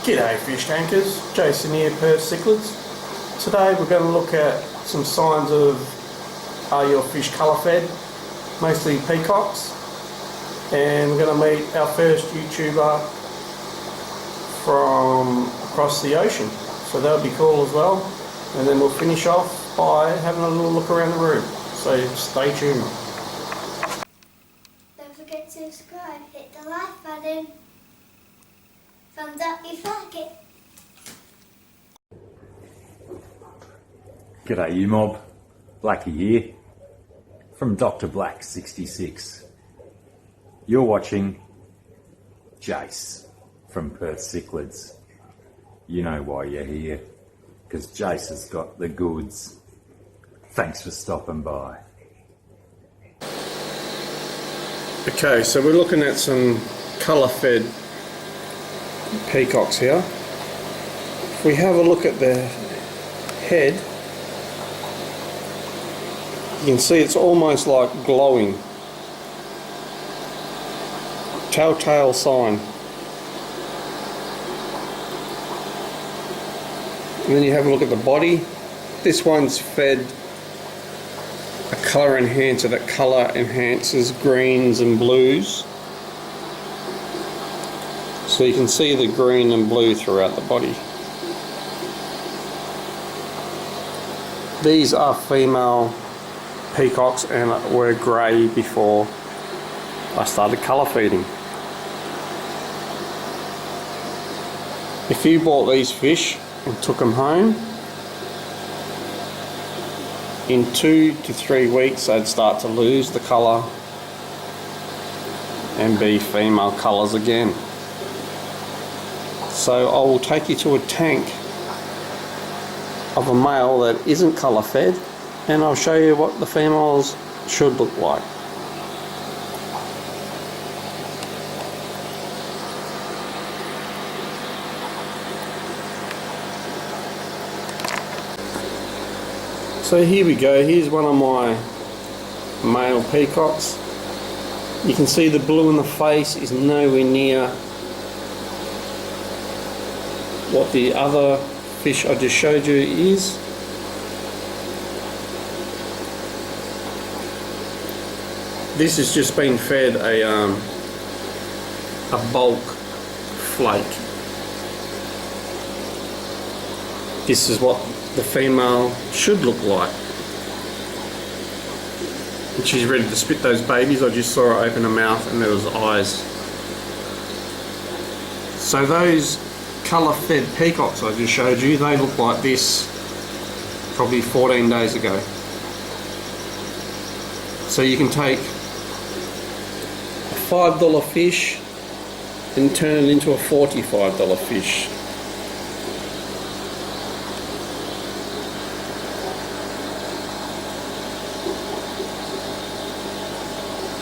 G'day fish tankers, Jason here, Perth Cichlids. Today we're going to look at some signs of are your fish colour fed, mostly peacocks, and we're going to meet our first YouTuber from across the ocean, so that'll be cool as well. And then we'll finish off by having a little look around the room, so stay tuned. Don't forget to subscribe, hit the like button. Thumbs up if you like it. G'day you mob, Blackie here, from Dr. Black 66. You're watching Jace from Perth Cichlids. You know why you're here, because Jace has got the goods. Thanks for stopping by. Okay, so we're looking at some colour fed peacocks here. If we have a look at the head, you can see it's almost like glowing. Telltale sign. And then you have a look at the body. This one's fed a colour enhancer that colour enhances greens and blues. So you can see the green and blue throughout the body. These are female peacocks and were grey before I started colour feeding. If you bought these fish and took them home, in 2 to 3 weeks they'd start to lose the colour and be female colours again. So I will take you to a tank of a male that isn't colour fed, and I'll show you what the females should look like. So here we go, here's one of my male peacocks. You can see the blue in the face is nowhere near what the other fish I just showed you is. This has just been fed a bulk flake. This is what the female should look like. And she's ready to spit those babies. I just saw her open her mouth and there was eyes. So those colour fed peacocks I just showed you, they look like this probably 14 days ago. So you can take a $5 fish and turn it into a $45 fish.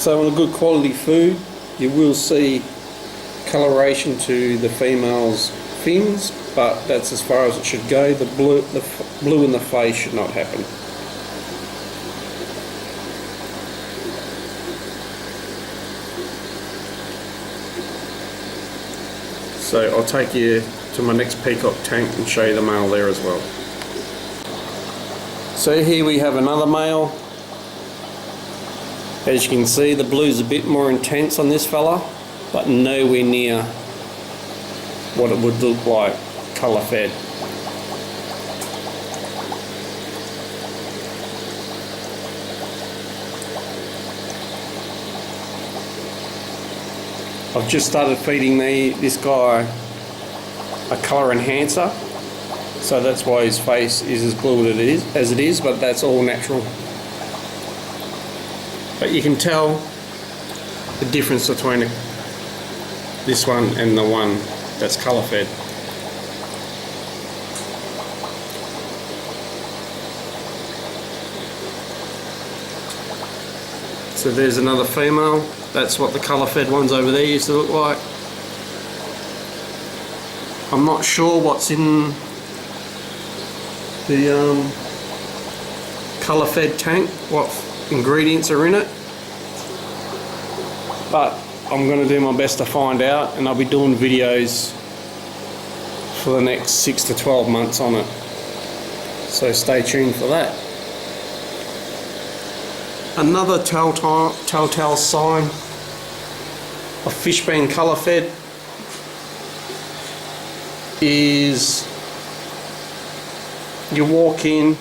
So on a good quality food you will see coloration to the female's fins, but that's as far as it should go. The blue in the face should not happen. So I'll take you to my next peacock tank and show you the male there as well. So here we have another male. As you can see, the blue's a bit more intense on this fella, but nowhere near what it would look like colour fed. I've just started feeding this guy a colour enhancer, so that's why his face is as blue as it is, but that's all natural. But you can tell the difference between this one and the one that's colour fed. So there's another female. That's what the colour fed ones over there used to look like. I'm not sure what's in the colour fed tank, what ingredients are in it, but I'm going to do my best to find out, and I'll be doing videos for the next 6 to 12 months on it. So stay tuned for that. Another telltale sign of fish being colour fed is you walk in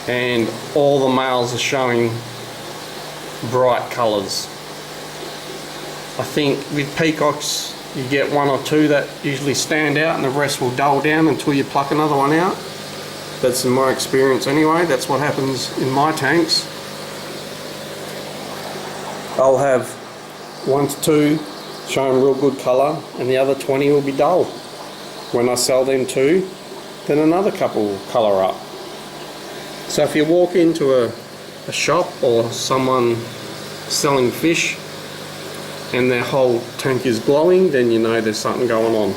and all the males are showing bright colours. I think with peacocks you get one or two that usually stand out and the rest will dull down until you pluck another one out. That's in my experience anyway, that's what happens in my tanks. I'll have 1 to 2 showing real good colour and the other 20 will be dull. When I sell them too, then another couple will colour up. So if you walk into a shop or someone selling fish and their whole tank is glowing, then you know there's something going on.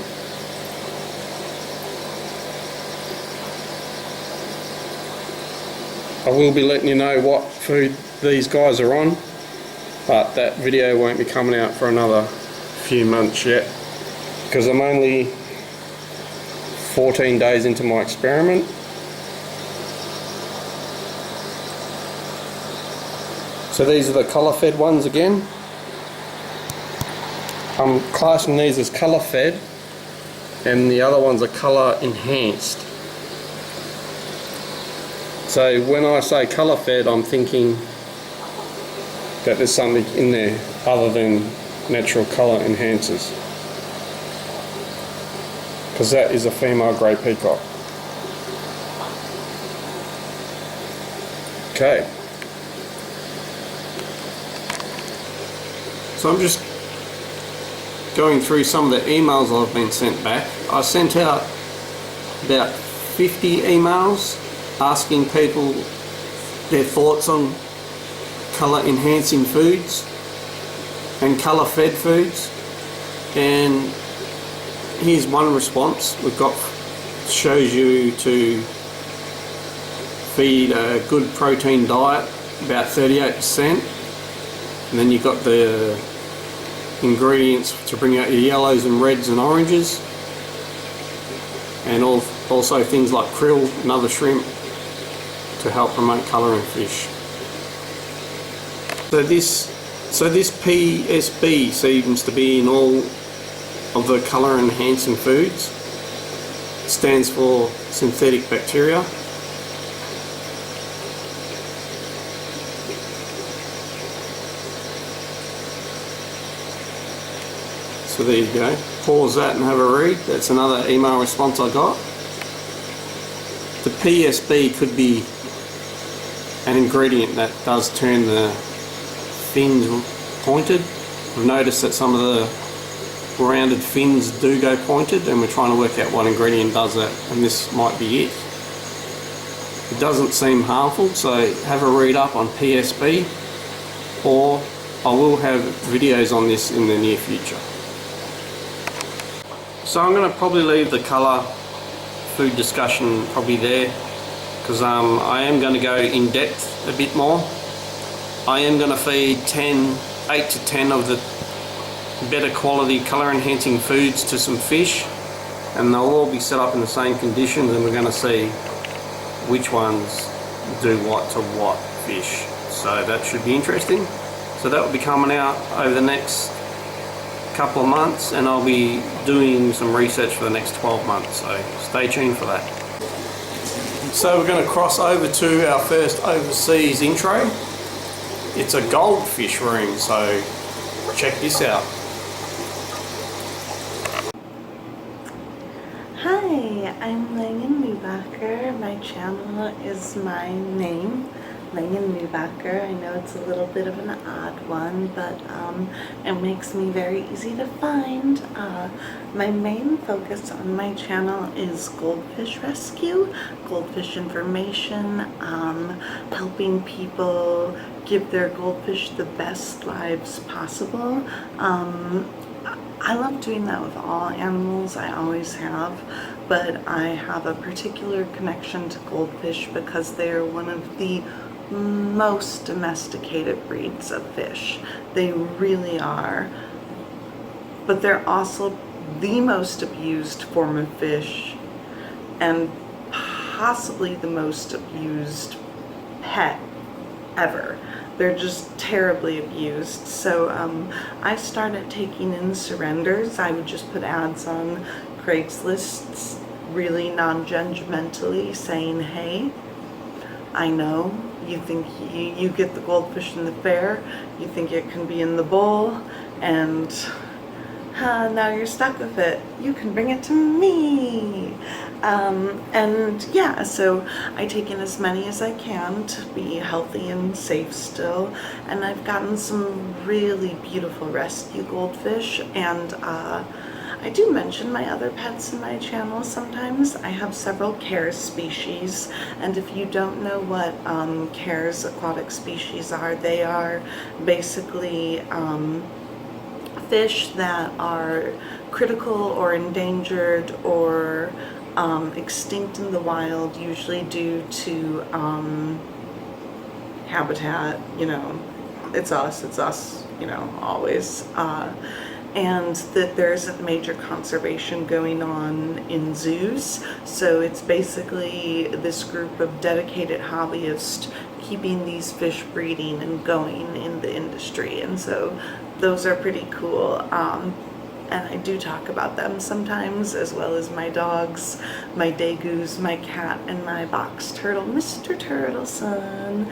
I will be letting you know what food these guys are on, but that video won't be coming out for another few months yet because I'm only 14 days into my experiment. So these are the colour fed ones again. I'm classing these as colour fed and the other ones are colour enhanced. So when I say colour fed, I'm thinking that there's something in there other than natural colour enhancers, because that is a female grey peacock. Okay, so I'm just going through some of the emails I've been sent back. I sent out about 50 emails asking people their thoughts on colour enhancing foods and colour fed foods, and here's one response we've got. Shows you to feed a good protein diet, about 38%, and then you've got the ingredients to bring out your yellows and reds and oranges, and also things like krill and other shrimp to help promote colour in fish. So this PSB seems to be in all of the colour enhancing foods. It stands for synthetic bacteria. So there you go. Pause that and have a read. That's another email response I got. The PSB could be an ingredient that does turn the fins pointed. I've noticed that some of the rounded fins do go pointed, and we're trying to work out what ingredient does that, and this might be it. It doesn't seem harmful, so have a read up on PSB, or I will have videos on this in the near future. So I'm going to probably leave the colour food discussion probably there, because I am going to go in depth a bit more. I am going to feed 8 to 10 of the better quality colour enhancing foods to some fish, and they'll all be set up in the same conditions, and we're going to see which ones do what to what fish. So that should be interesting. So that will be coming out over the next couple of months, and I'll be doing some research for the next 12 months, so stay tuned for that. So we're going to cross over to our first overseas intro. It's a goldfish room, so check this out. Hi, I'm Langen Neubacher. My channel is my name, Langen Neubacher. I know it's a little bit of an odd one, but it makes me very easy to find. My main focus on my channel is goldfish rescue, goldfish information, helping people give their goldfish the best lives possible. I love doing that with all animals, I always have, but I have a particular connection to goldfish because they are one of the most domesticated breeds of fish. They really are, but they're also the most abused form of fish and possibly the most abused pet ever. They're just terribly abused. So I started taking in surrenders. I would just put ads on Craigslist, really non-judgmentally, saying, hey, I know you think you get the goldfish in the fair, you think it can be in the bowl, and now you're stuck with it. You can bring it to me. And yeah, so I take in as many as I can to be healthy and safe still. And I've gotten some really beautiful rescue goldfish. And I do mention my other pets in my channel sometimes. I have several Cares species. And if you don't know what Cares aquatic species are, they are basically fish that are critical or endangered or extinct in the wild, usually due to habitat. You know, it's us, you know, always. And that there's a major conservation going on in zoos. So it's basically this group of dedicated hobbyists keeping these fish breeding and going in the industry. And so those are pretty cool. And I do talk about them sometimes, as well as my dogs, my degus, my cat, and my box turtle, Mr. Turtleson.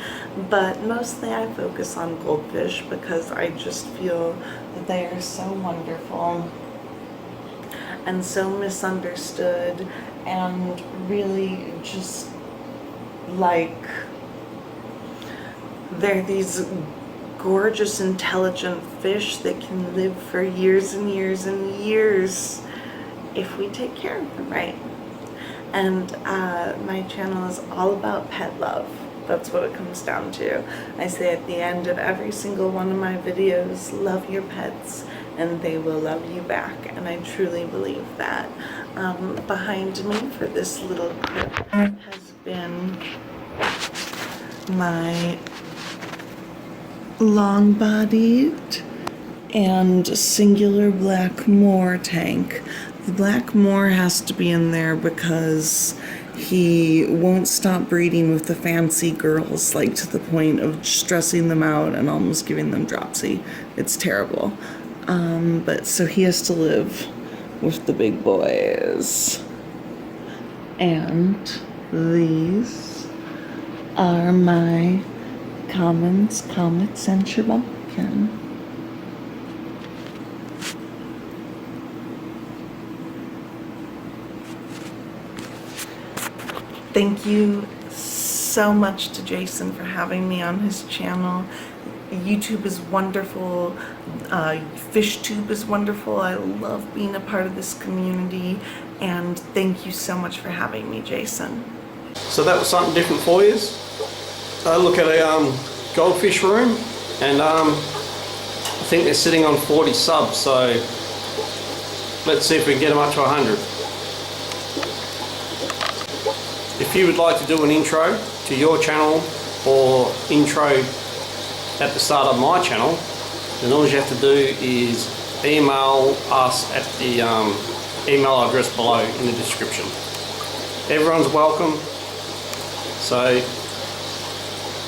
But mostly I focus on goldfish because I just feel that they are so wonderful and so misunderstood, and really just like they're these gorgeous, intelligent fish that can live for years and years and years if we take care of them right. And my channel is all about pet love. That's what it comes down to. I say at the end of every single one of my videos, love your pets and they will love you back. And I truly believe that. Behind me for this little clip has been my long-bodied and singular black moor tank. The black moor has to be in there because he won't stop breeding with the fancy girls, like to the point of stressing them out and almost giving them dropsy. It's terrible. But so he has to live with the big boys. And these are my Commons, Comets, and Sherbumpkin. Thank you so much to Jason for having me on his channel. YouTube is wonderful. FishTube is wonderful. I love being a part of this community. And thank you so much for having me, Jason. So that was something different for you. Look at a goldfish room, and I think they're sitting on 40 subs, so let's see if we can get them up to 100. If you would like to do an intro to your channel or intro at the start of my channel, then all you have to do is email us at the email address below in the description. Everyone's welcome, so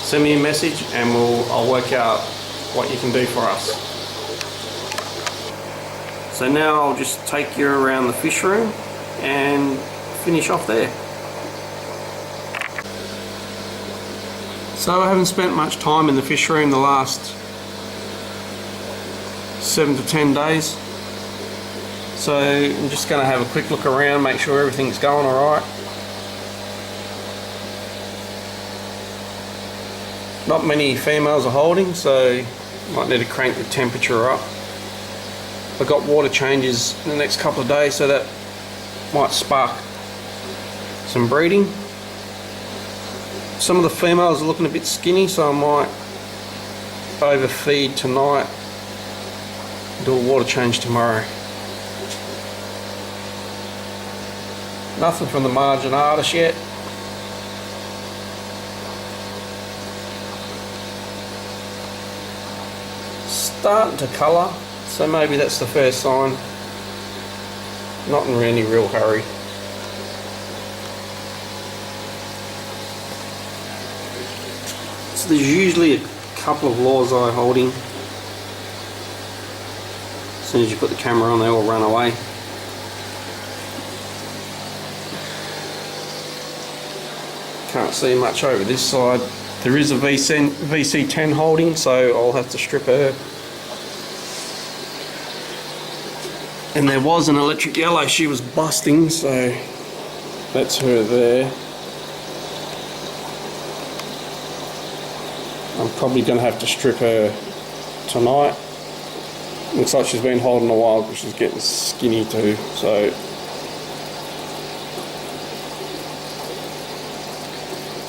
send me a message and I'll work out what you can do for us. So now I'll just take you around the fish room and finish off there. So I haven't spent much time in the fish room the last 7 to 10 days. So I'm just going to have a quick look around, make sure everything's going alright. Not many females are holding, so might need to crank the temperature up. I've got water changes in the next couple of days, so that might spark some breeding. Some of the females are looking a bit skinny, so I might overfeed tonight, do a water change tomorrow. Nothing from the marginatus yet. Starting to colour, so maybe that's the first sign. not in any real hurry. So there's usually a couple of lawseye holding. As soon as you put the camera on, they all run away. Can't see much over this side. There is a VC10 holding, so I'll have to strip her. And there was an electric yellow, she was busting, so that's her there. I'm probably going to have to strip her tonight. Looks like she's been holding a while because she's getting skinny too, so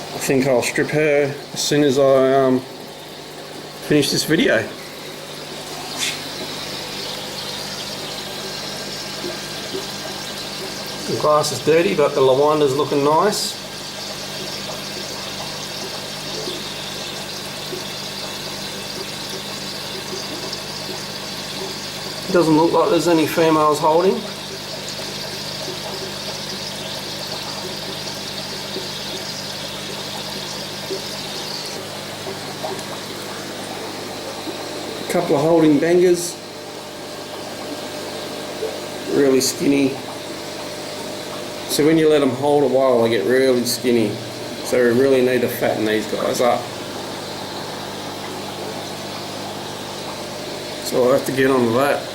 I think I'll strip her as soon as I finish this video. The glass is dirty, but the lawanda's looking nice. Doesn't look like there's any females holding. A couple of holding bangers. Really skinny. So when you let them hold a while, they get really skinny. So we really need to fatten these guys up. So I'll have to get on with that.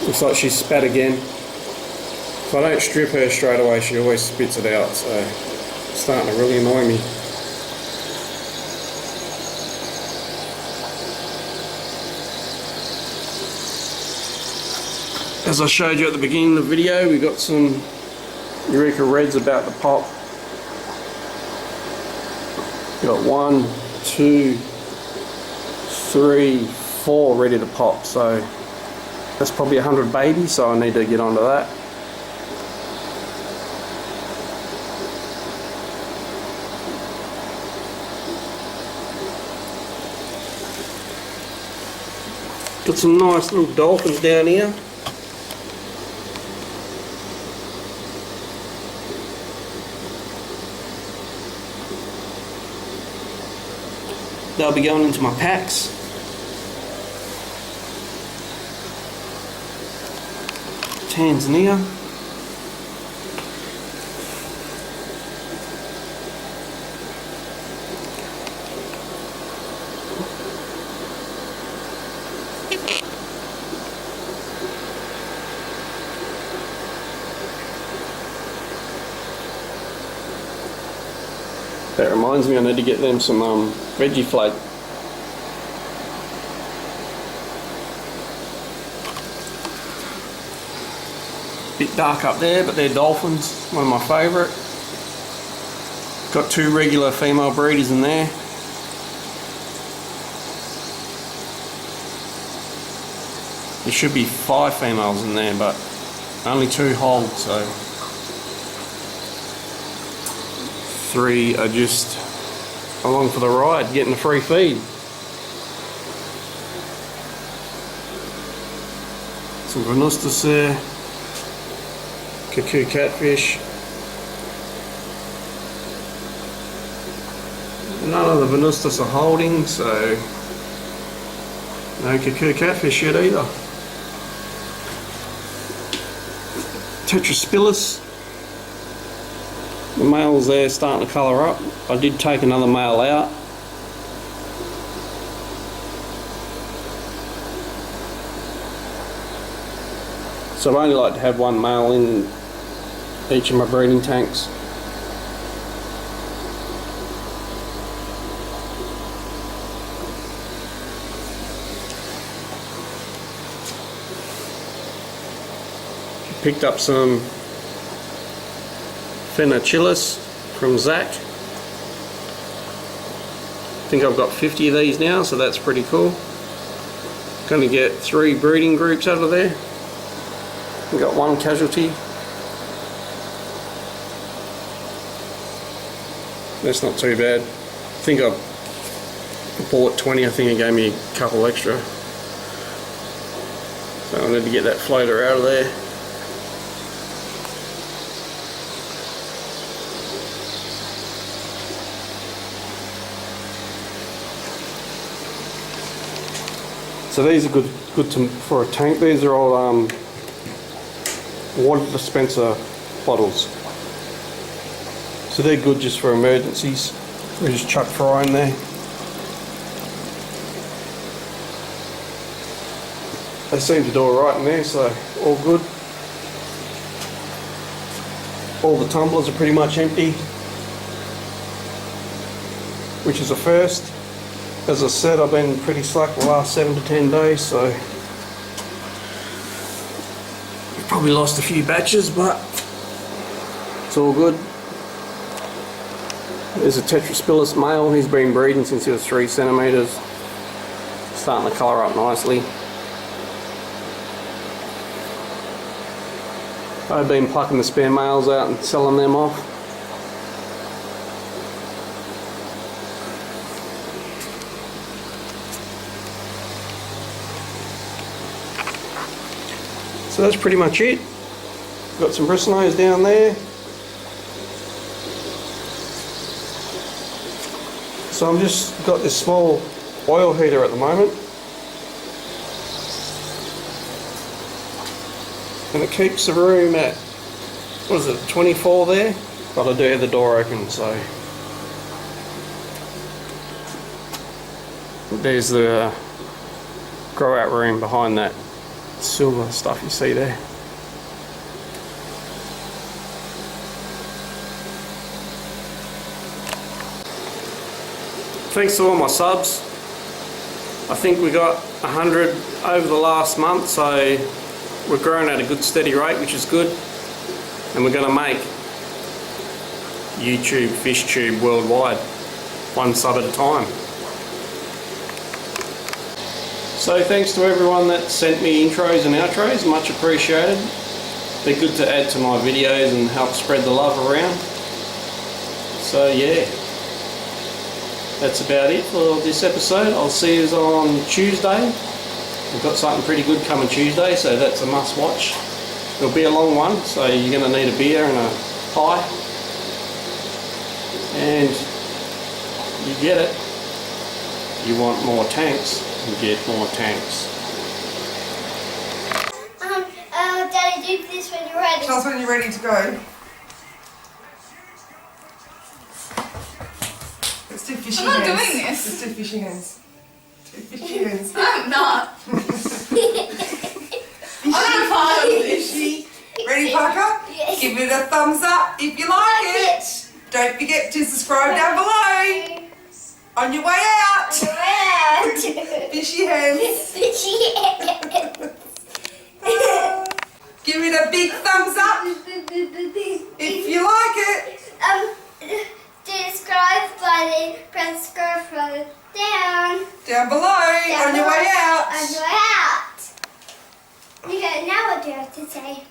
Looks like she's spat again. If I don't strip her straight away, she always spits it out, so it's starting to really annoy me. As I showed you at the beginning of the video, we got some Eureka Reds about to pop. Got 1, 2, 3, 4 ready to pop, so that's probably 100 babies, so I need to get onto that. Got some nice little dolphins down here. They'll be going into my packs. Tanzania. That reminds me, I need to get them some veggie float. Bit dark up there, but they're dolphins, one of my favourite. Got 2 regular female breeders in there. There should be 5 females in there, but only 2 hold, so 3 are just along for the ride, getting a free feed. Some venustus there. Cuckoo catfish. None of the venustus are holding, so no cuckoo catfish yet either. Tetraspilus. The males there starting to colour up. I did take another male out. So I only like to have 1 male in each of my breeding tanks. Picked up some Cichlids from Zach. I think I've got 50 of these now, so that's pretty cool. Going to get 3 breeding groups out of there. I've got 1 casualty. That's not too bad. I think I bought 20, I think it gave me a couple extra. So I need to get that floater out of there. So these are good for a tank. These are all water dispenser bottles. So they're good just for emergencies. We just chuck fry in there. They seem to do alright in there, so all good. All the tumblers are pretty much empty, which is a first. As I said, I've been pretty slack the last 7 to 10 days, so we've probably lost a few batches, but it's all good. There's a Tetraspilus male. He's been breeding since he was 3 centimetres. Starting to colour up nicely. I've been plucking the spare males out and selling them off. So that's pretty much it. Got some bristlenose down there. So I'm just got this small oil heater at the moment. And it keeps the room at, what is it, 24 there? But I do have the door open, so. There's the grow out room behind that silver stuff you see there. Thanks to all my subs. I think we got 100 over the last month, so we're growing at a good steady rate, which is good. And we're going to make YouTube Fish Tube worldwide, one sub at a time. So thanks to everyone that sent me intros and outros, much appreciated. They're good to add to my videos and help spread the love around. So yeah, that's about it for this episode. I'll see you on Tuesday. We've got something pretty good coming Tuesday, so that's a must watch. It'll be a long one, so you're going to need a beer and a pie. And you get it. You want more tanks, you get more tanks. Daddy, do this when you're ready. Tell us when you're ready to go. Let's do fishy hands. I'm not doing this. Let's do fishy hands. Do fishy hands. I'm not. I'm not part of this. Fishy. Ready, Parker? Yes. Give it a thumbs up if you like it. Don't forget to subscribe down below. On your way out. Fishy hands. Give it a big thumbs up if you like it. Subscribe button, press scroll Down below, on your way out. On your way out. Okay, now what do you have to say?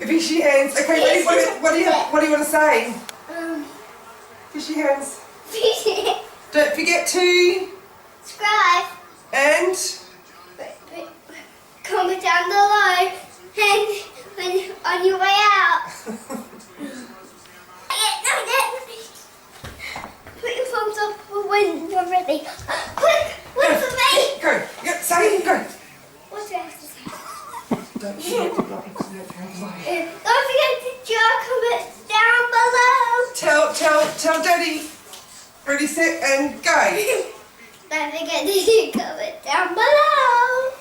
Fishy hands. Okay, ready? What do you want to say? Fishy hands. Don't forget to Subscribe and comment down below and when on your way out. Put your thumbs up when you're ready. Quick, wait for me. Go. Say it. Go. What do I have to say? Don't forget to like and comment down below. Don't forget to comment down below. Tell Daddy. Ready, set, and go. Don't forget to comment down below.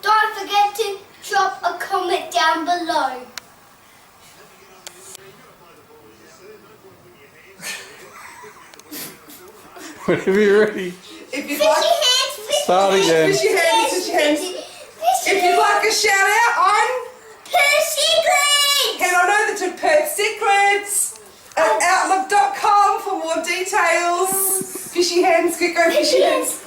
Don't forget to drop a comment down below. Whenever you're ready. If you'd Fishy like, hands, fishy Start hands, again. Fishy hands, fishy hands. fishy If you'd like a shout out on, Cichlids. head on over to Perth.Cichlids at outlook.com for more details. Fishy hands, go fishy hands.